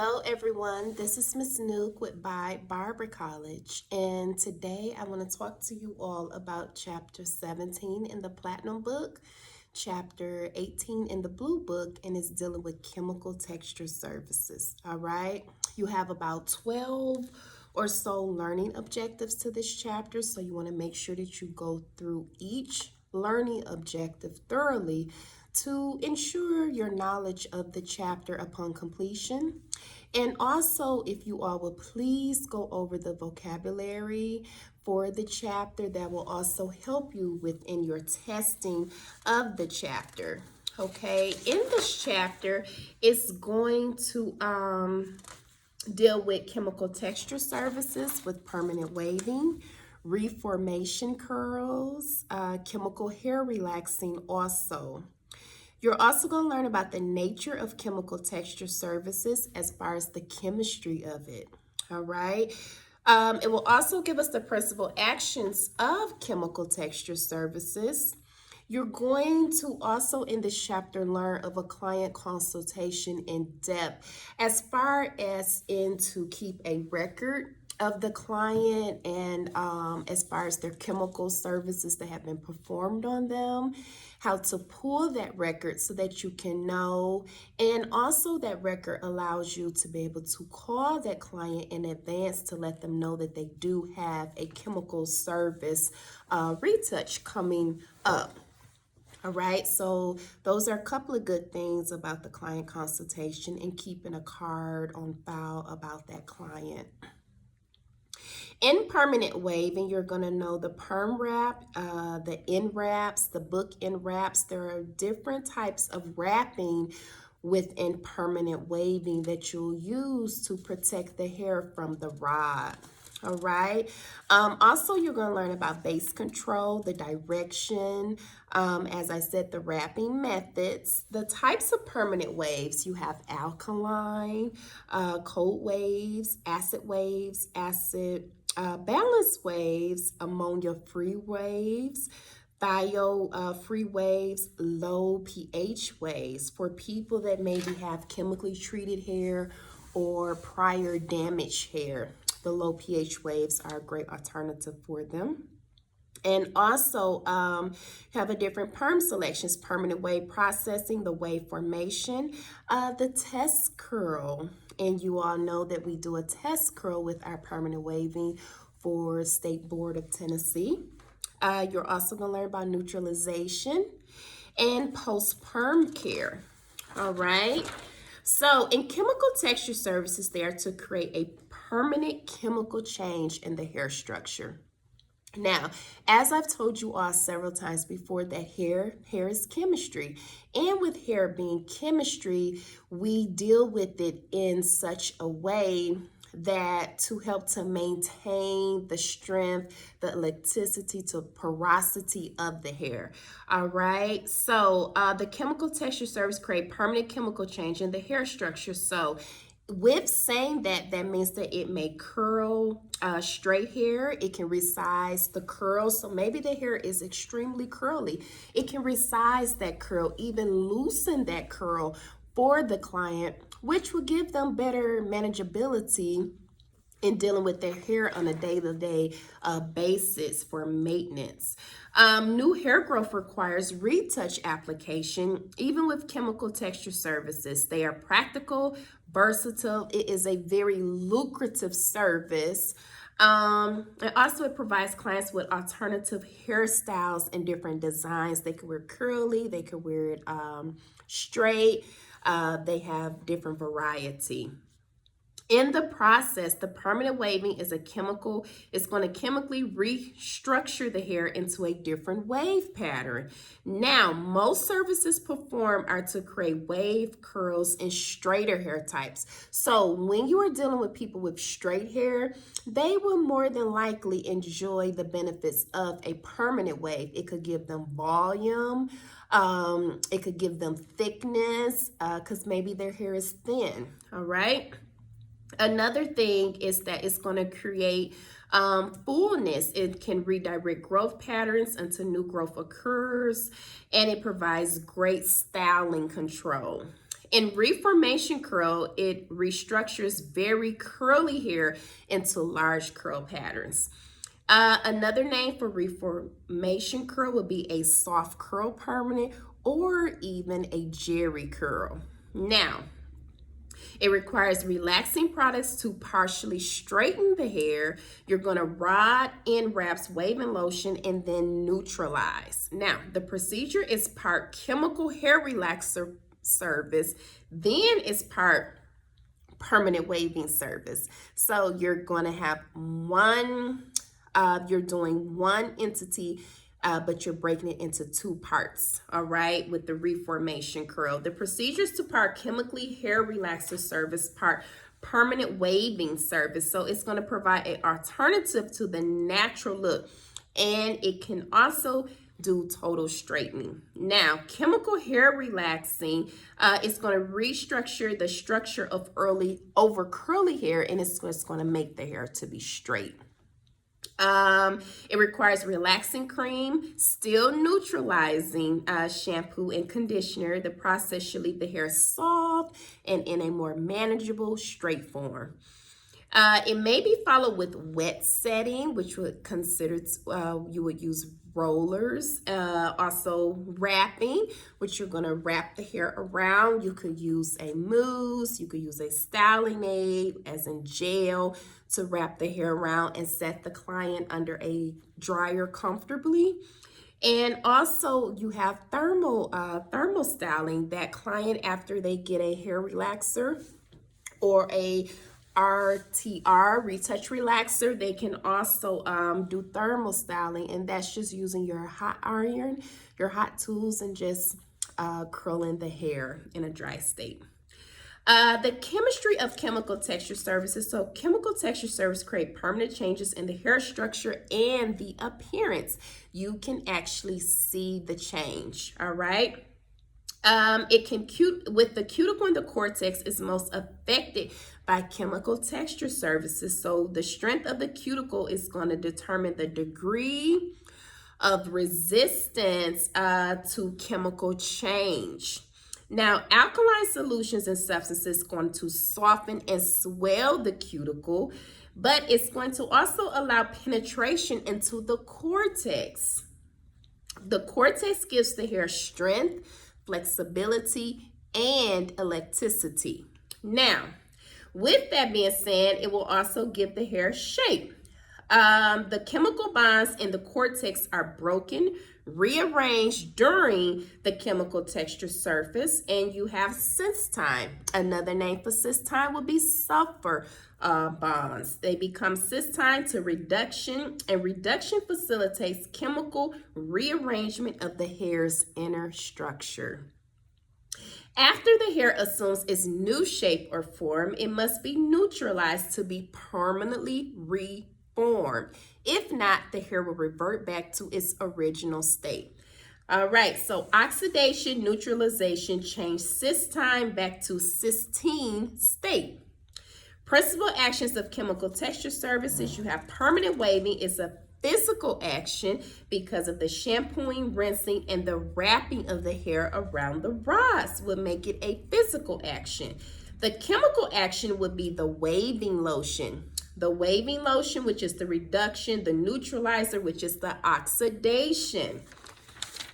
Hello, everyone. This is Miss Nuke with By Barber College, and today I want to talk to you all about Chapter 17 in the Platinum Book, Chapter 18 in the Blue Book, and it's dealing with chemical texture services. All right, you have about 12 or so learning objectives to this chapter, so you want to make sure that you go through each learning objective thoroughly to ensure your knowledge of the chapter upon completion. And also, if you all will please go over the vocabulary for the chapter, that will also help you within your testing of the chapter. Okay, in this chapter, it's going to deal with chemical texture services with permanent waving, reformation curls, chemical hair relaxing also. You're also going to learn about the nature of chemical texture services as far as the chemistry of it. All right. It will also give us the principal actions of chemical texture services. You're going to also in this chapter learn of a client consultation in depth as far as to keep a record of the client and as far as their chemical services that have been performed on them, how to pull that record so that you can know, and also that record allows you to be able to call that client in advance to let them know that they do have a chemical service retouch coming up. All right, so those are a couple of good things about the client consultation and keeping a card on file about that client. In permanent waving, you're going to know the perm wrap, the end wraps, the book end wraps. There are different types of wrapping within permanent waving that you'll use to protect the hair from the rod. All right. Also, you're going to learn about base control, the direction, as I said, the wrapping methods, the types of permanent waves. You have alkaline, cold waves, acid balance waves, ammonia-free waves, thio-free waves, low pH waves for people that maybe have chemically treated hair or prior damaged hair. The low pH waves are a great alternative for them. And also have a different perm selections, permanent wave processing, the wave formation, the test curl. And you all know that we do a test curl with our permanent waving for State Board of Tennessee. You're also going to learn about neutralization and post-perm care. All right. So in chemical texture services, they are to create a permanent chemical change in the hair structure. Now, as I've told you all several times before, that hair is chemistry. And with hair being chemistry, we deal with it in such a way that to help to maintain the strength, the elasticity, to porosity of the hair. All right. So the chemical texture service create permanent chemical change in the hair structure. So with saying that, that means that it may curl straight hair. It can resize the curl. So maybe the hair is extremely curly. It can resize that curl, even loosen that curl for the client, which will give them better manageability in dealing with their hair on a day-to-day basis for maintenance. New hair growth requires retouch application, even with chemical texture services. They are practical, versatile. It is a very lucrative service. And also it provides clients with alternative hairstyles and different designs. They could wear curly, they could wear it straight. They have different variety. In the process, the permanent waving is a chemical. It's going to chemically restructure the hair into a different wave pattern. Now, most services performed are to create wave, curls, and straighter hair types. So when you are dealing with people with straight hair, they will more than likely enjoy the benefits of a permanent wave. It could give them volume. It could give them thickness because maybe their hair is thin. All right. Another thing is that it's going to create fullness. It can redirect growth patterns until new growth occurs, and it provides great styling control. In Reformation curl, it restructures very curly hair into large curl patterns. Another name for Reformation curl would be a soft curl permanent or even a jerry curl. Now, it requires relaxing products to partially straighten the hair. You're going to rod in wraps, wave-in lotion, and then neutralize. Now, the procedure is part chemical hair relaxer service, then it's part permanent waving service. So you're going to have you're doing one entity, but you're breaking it into two parts, all right, with the Reformation curl. The procedures to part chemically hair relaxer service, part permanent waving service. So it's going to provide an alternative to the natural look, and it can also do total straightening. Now, chemical hair relaxing is going to restructure the structure of over curly hair, and it's just going to make the hair to be straight. It requires relaxing cream, still neutralizing shampoo and conditioner. The process should leave the hair soft and in a more manageable, straight form. It may be followed with wet setting, which would consider you would use rollers. Also wrapping, which you're going to wrap the hair around. You could use a mousse, you could use a styling aid, as in gel, to wrap the hair around and set the client under a dryer comfortably. And also you have thermal styling. That client, after they get a hair relaxer or a RTR, retouch relaxer, they can also do thermal styling, and that's just using your hot iron, your hot tools, and just curling the hair in a dry state. The chemistry of chemical texture services. So chemical texture services create permanent changes in the hair structure and the appearance. You can actually see the change, all right? It can with the cuticle and the cortex is most affected by chemical texture services. So the strength of the cuticle is going to determine the degree of resistance to chemical change. Now, alkaline solutions and substances going to soften and swell the cuticle, but it's going to also allow penetration into the cortex. The cortex gives the hair strength, flexibility, and elasticity. Now, with that being said, it will also give the hair shape. The chemical bonds in the cortex are broken, rearranged during the chemical texture surface, and you have cis time. Another name for cis time would be sulfur bonds. They become cis time to reduction, and reduction facilitates chemical rearrangement of the hair's inner structure. After the hair assumes its new shape or form, it must be neutralized to be permanently reformed. If not, the hair will revert back to its original state. All right, so oxidation, neutralization, change cis time back to cystine state. Principal actions of chemical texture services. You have permanent waving. It's a physical action because of the shampooing, rinsing, and the wrapping of the hair around the rods would make it a physical action. The chemical action would be the waving lotion. The waving lotion, which is the reduction, the neutralizer, which is the oxidation.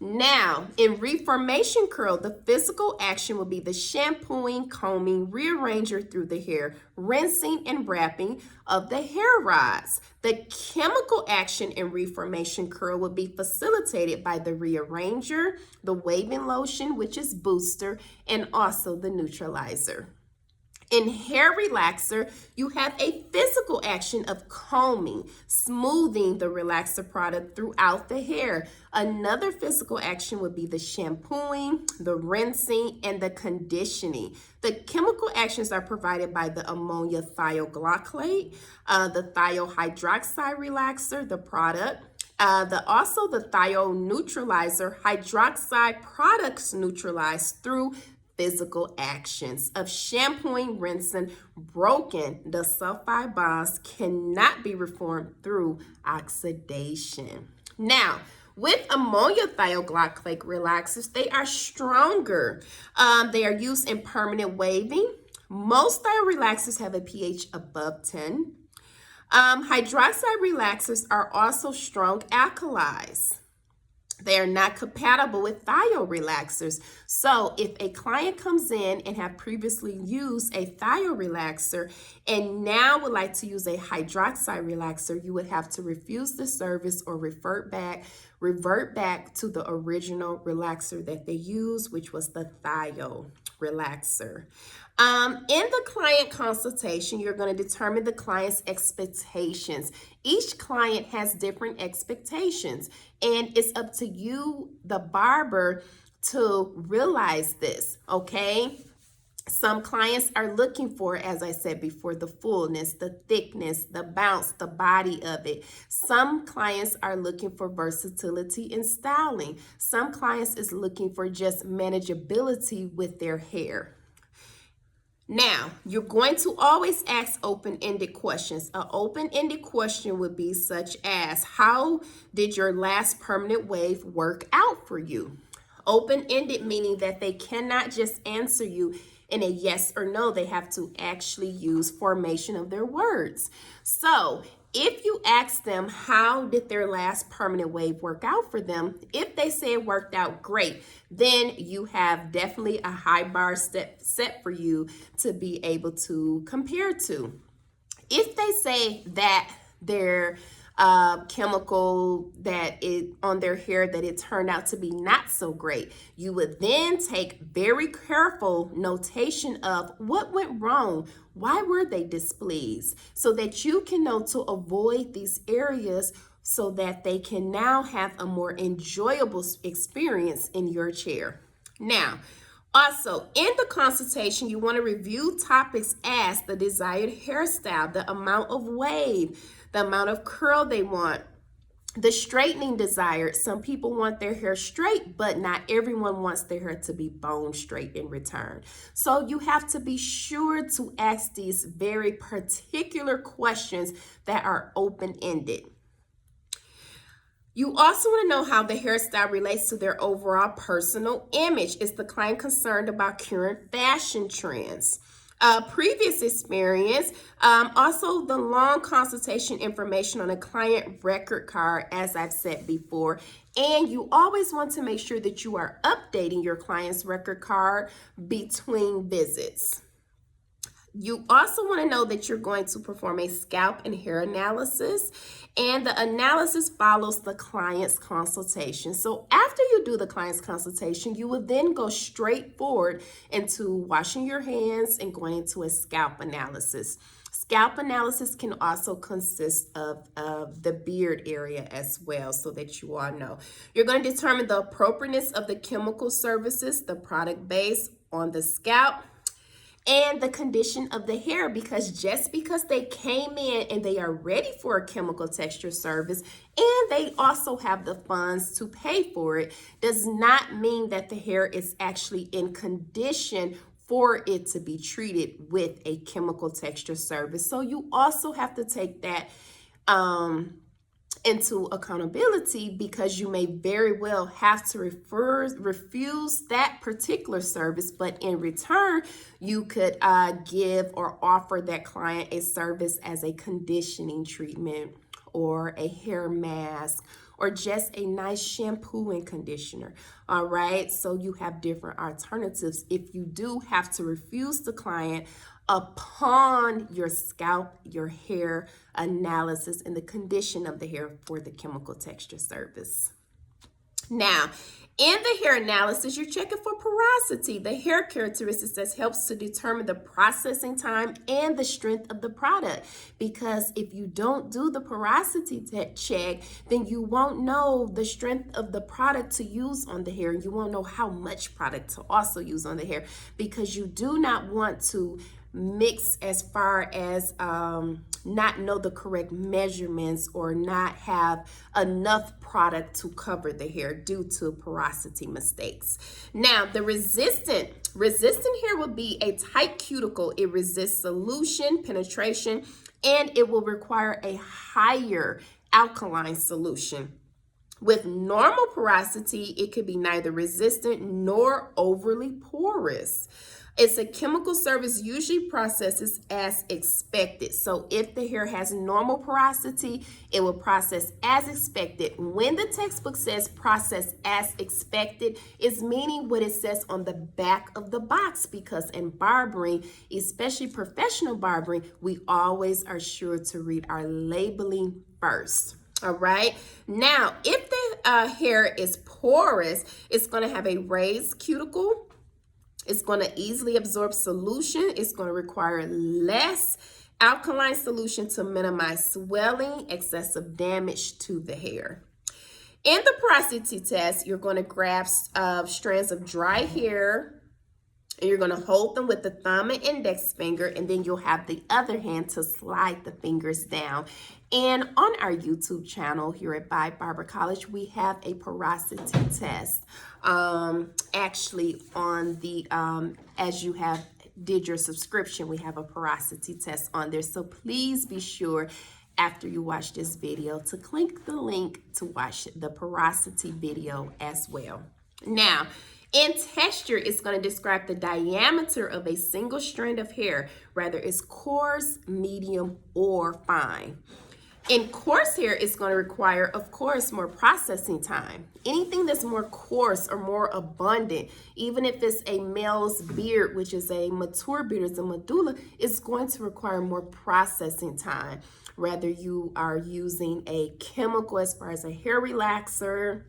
Now, in Reformation curl, the physical action will be the shampooing, combing, rearranger through the hair, rinsing, and wrapping of the hair rods. The chemical action in Reformation curl will be facilitated by the rearranger, the waving lotion, which is booster, and also the neutralizer. In hair relaxer, you have a physical action of combing, smoothing the relaxer product throughout the hair. Another physical action would be the shampooing, the rinsing, and the conditioning. The chemical actions are provided by the ammonia thioglycolate, the thiohydroxide relaxer, the product, also the thioneutralizer. Hydroxide products neutralize through physical actions of shampooing, rinsing, broken. The sulfide bonds cannot be reformed through oxidation. Now, With ammonia thioglycolate relaxers, they are stronger. They are used in permanent waving. Most thio relaxers have a pH above 10. Hydroxide relaxers are also strong alkalis. They are not compatible with thio relaxers. So if a client comes in and have previously used a thio relaxer and now would like to use a hydroxide relaxer, you would have to refuse the service or revert back to the original relaxer that they used, which was the thio relaxer. In the client consultation, you're going to determine the client's expectations. Each client has different expectations, and it's up to you, the barber, to realize this, okay? Some clients are looking for, as I said before, the fullness, the thickness, the bounce, the body of it. Some clients are looking for versatility in styling. Some clients is looking for just manageability with their hair. Now, you're going to always ask open-ended questions. An open-ended question would be such as, how did your last permanent wave work out for you? Open-ended meaning that they cannot just answer you in a yes or no. They have to actually use formation of their words. So if you ask them how did their last permanent wave work out for them, if they say it worked out great, then you have definitely a high bar set for you to be able to compare to. If they say that their chemical that it on their hair that it turned out to be not so great, you would then take very careful notation of what went wrong, why were they displeased, so that you can know to avoid these areas so that they can now have a more enjoyable experience in your chair. Now, also, in the consultation, you want to review topics as the desired hairstyle, the amount of wave, the amount of curl they want, the straightening desired. Some people want their hair straight, but not everyone wants their hair to be bone straight in return. So you have to be sure to ask these very particular questions that are open-ended. You also want to know how the hairstyle relates to their overall personal image. Is the client concerned about current fashion trends? Previous experience, also the long consultation information on a client record card, as I've said before. And you always want to make sure that you are updating your client's record card between visits. You also want to know that you're going to perform a scalp and hair analysis, and the analysis follows the client's consultation. So after you do the client's consultation, you will then go straight forward into washing your hands and going into a scalp analysis. Scalp analysis can also consist of the beard area as well, so that you all know. You're going to determine the appropriateness of the chemical services, the product base on the scalp, and the condition of the hair, because just because they came in and they are ready for a chemical texture service and they also have the funds to pay for it does not mean that the hair is actually in condition for it to be treated with a chemical texture service. So you also have to take that into accountability, because you may very well have to refuse that particular service, but in return you could give or offer that client a service as a conditioning treatment or a hair mask or just a nice shampoo and conditioner. All right, so you have different alternatives if you do have to refuse the client upon your scalp, your hair analysis, and the condition of the hair for the chemical texture service. Now, in the hair analysis, you're checking for porosity, the hair characteristics that helps to determine the processing time and the strength of the product. Because if you don't do the porosity check, then you won't know the strength of the product to use on the hair. You won't know how much product to also use on the hair, because you do not want to mix as far as not know the correct measurements or not have enough product to cover the hair due to porosity mistakes. Now, the resistant hair will be a tight cuticle. It resists solution, penetration, and it will require a higher alkaline solution. With normal porosity, it could be neither resistant nor overly porous. It's a chemical service usually processes as expected. So if the hair has normal porosity, it will process as expected. When the textbook says process as expected, it's meaning what it says on the back of the box, because in barbering, especially professional barbering, we always are sure to read our labeling first. All right. Now, if the hair is porous, it's going to have a raised cuticle. It's going to easily absorb solution. It's going to require less alkaline solution to minimize swelling, excessive damage to the hair. In the porosity test, you're going to grab strands of dry hair, and you're going to hold them with the thumb and index finger, and then you'll have the other hand to slide the fingers down. And on our YouTube channel here at By Barber College, we have a porosity test. Actually, on the as you have did your subscription, we have a porosity test on there. So please be sure after you watch this video to click the link to watch the porosity video as well. Now, in texture, it's going to describe the diameter of a single strand of hair, whether it's coarse, medium, or fine. In coarse hair, it's going to require, of course, more processing time. Anything that's more coarse or more abundant, even if it's a male's beard, which is a mature beard, it's a medulla, it's going to require more processing time. Whether you are using a chemical as far as a hair relaxer,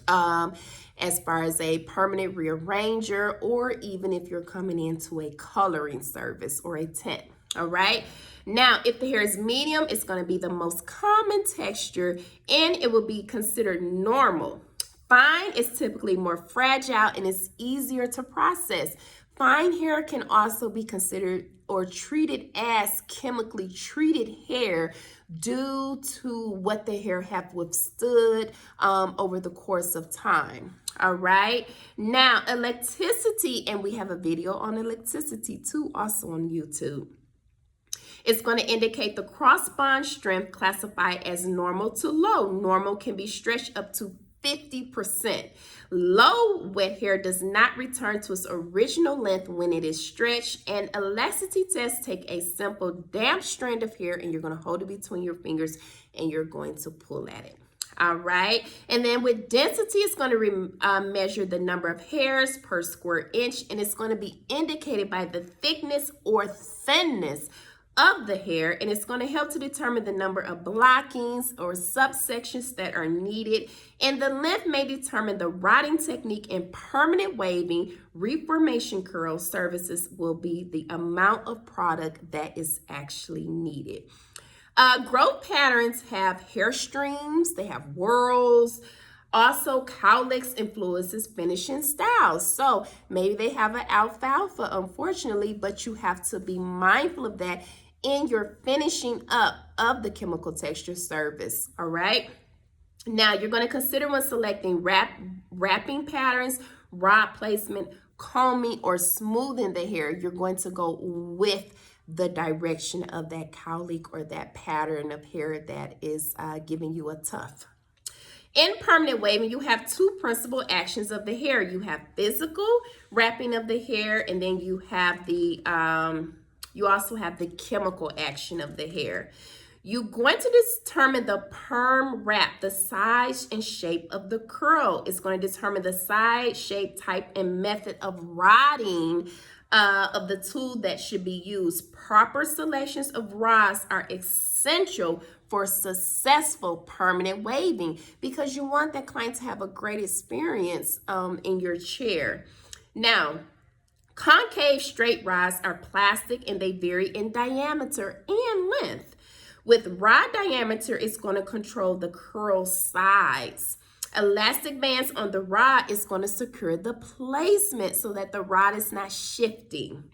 as far as a permanent rearranger, or even if you're coming into a coloring service or a tint. All right. Now, if the hair is medium, it's going to be the most common texture, and it will be considered normal. Fine is typically more fragile and it's easier to process. Fine hair can also be considered or treated as chemically treated hair due to what the hair have withstood over the course of time. All right. Now, elasticity, and we have a video on elasticity too, also on YouTube. It's going to indicate the cross-bond strength classified as normal to low. Normal can be stretched up to 50%. Low wet hair does not return to its original length when it is stretched. And elasticity tests take a simple damp strand of hair, and you're going to hold it between your fingers and you're going to pull at it. All right. And then with density, it's going to measure the number of hairs per square inch, and it's going to be indicated by the thickness or thinness of the hair, and it's going to help to determine the number of blockings or subsections that are needed. And the length may determine the rotting technique. In permanent waving, reformation curl services will be the amount of product that is actually needed. Growth patterns have hair streams, they have whirls. Also, cowlicks influences finishing styles. So maybe they have an alfalfa, unfortunately, but you have to be mindful of that in your finishing up of the chemical texture service. All right. Now, you're going to consider when selecting wrapping patterns, rod placement, combing, or smoothing the hair. You're going to go with the direction of that cowlick or that pattern of hair that is giving you a tuft. In permanent waving, you have two principal actions of the hair. You have physical wrapping of the hair, and then you have the you also have the chemical action of the hair. You're going to determine the perm wrap, the size and shape of the curl. It's going to determine the size, shape, type, and method of rodding of the tool that should be used. Proper selections of rods are essential for successful permanent waving because you want that client to have a great experience in your chair. Now, concave straight rods are plastic and they vary in diameter and length. With rod diameter, it's going to control the curl size. Elastic bands on the rod is going to secure the placement so that the rod is not shifting.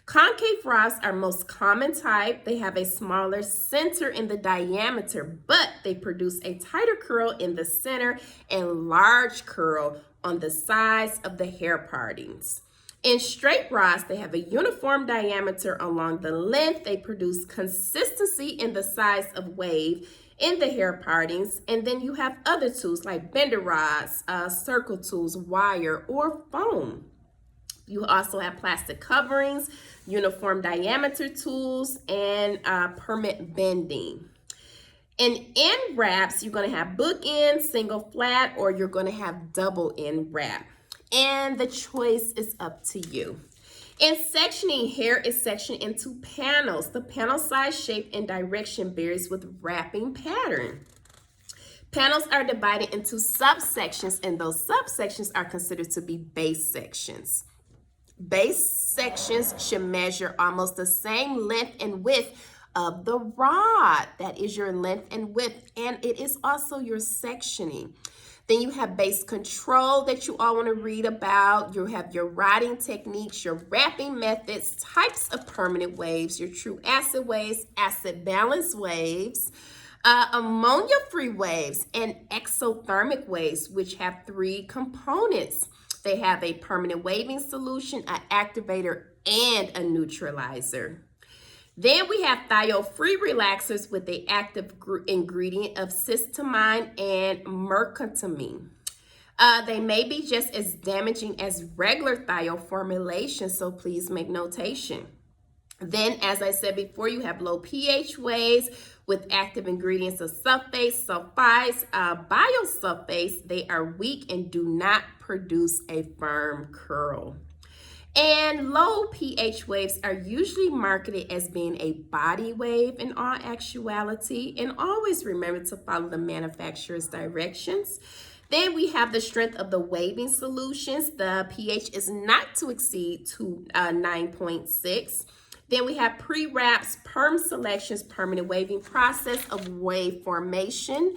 Concave rods are most common type. They have a smaller center in the diameter, but they produce a tighter curl in the center and large curl on the sides of the hair partings. In straight rods, they have a uniform diameter along the length. They produce consistency in the size of wave, in the hair partings. And then you have other tools like bender rods, circle tools, wire, or foam. You also have plastic coverings, uniform diameter tools, and permit bending. And end wraps, you're going to have bookend, single flat, or you're going to have double end wrap. And the choice is up to you. In sectioning, hair is sectioned into panels. The panel size, shape, and direction varies with wrapping pattern. Panels are divided into subsections, and those subsections are considered to be base sections. Base sections should measure almost the same length and width of the rod. That is your length and width, and it is also your sectioning. Then you have base control that you all want to read about. You have your rodding techniques, your wrapping methods, types of permanent waves, your true acid waves, acid balance waves, ammonia-free waves, and exothermic waves, which have 3 components. They have a permanent waving solution, an activator, and a neutralizer. Then we have thiol-free relaxers with the active ingredient of cysteamine and mercaptamine. They may be just as damaging as regular thiol formulation, so please make notation. Then, as I said before, you have low pH waves with active ingredients of sulfates, sulfides, biosulfates. They are weak and do not produce a firm curl. And low pH waves are usually marketed as being a body wave in all actuality. And always remember to follow the manufacturer's directions. Then we have the strength of the waving solutions. The pH is not to exceed 9.6. Then we have pre-wraps, perm selections, permanent waving process of wave formation.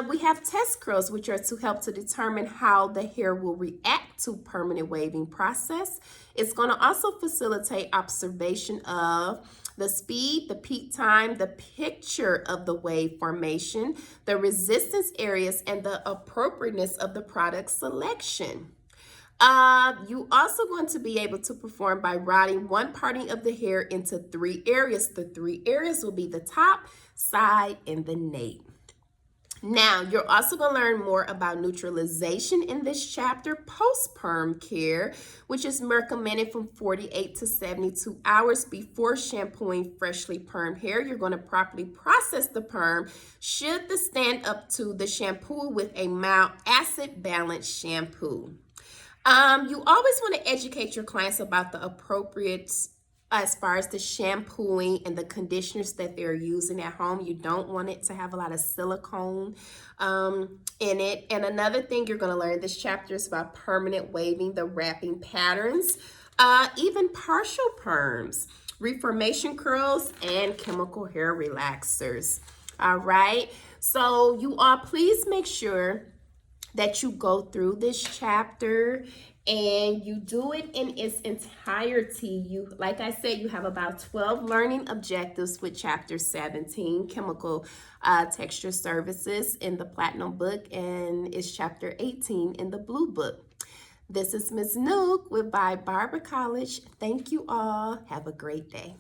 We have test curls, which are to help to determine how the hair will react to permanent waving process. It's going to also facilitate observation of the speed, the peak time, the picture of the wave formation, the resistance areas, and the appropriateness of the product selection. You also going to be able to perform by rodding one parting of the hair into 3 areas. The 3 areas will be the top, side, and the nape. Now, you're also going to learn more about neutralization in this chapter, post-perm care, which is recommended from 48 to 72 hours before shampooing freshly permed hair. You're going to properly process the perm should the stand up to the shampoo with a mild acid balance shampoo. You always want to educate your clients about the appropriate as far as the shampooing and the conditioners that they're using at home. You don't want it to have a lot of silicone in it. And another thing you're going to learn this chapter is about permanent waving, the wrapping patterns, even partial perms, reformation curls, and chemical hair relaxers. All right. So you all please make sure that you go through this chapter and you do it in its entirety. Like I said, you have about 12 learning objectives with chapter 17, chemical texture services, in the platinum book, and it's chapter 18 in the blue book. This is Ms. Nook with Barber College. Thank you all. Have a great day.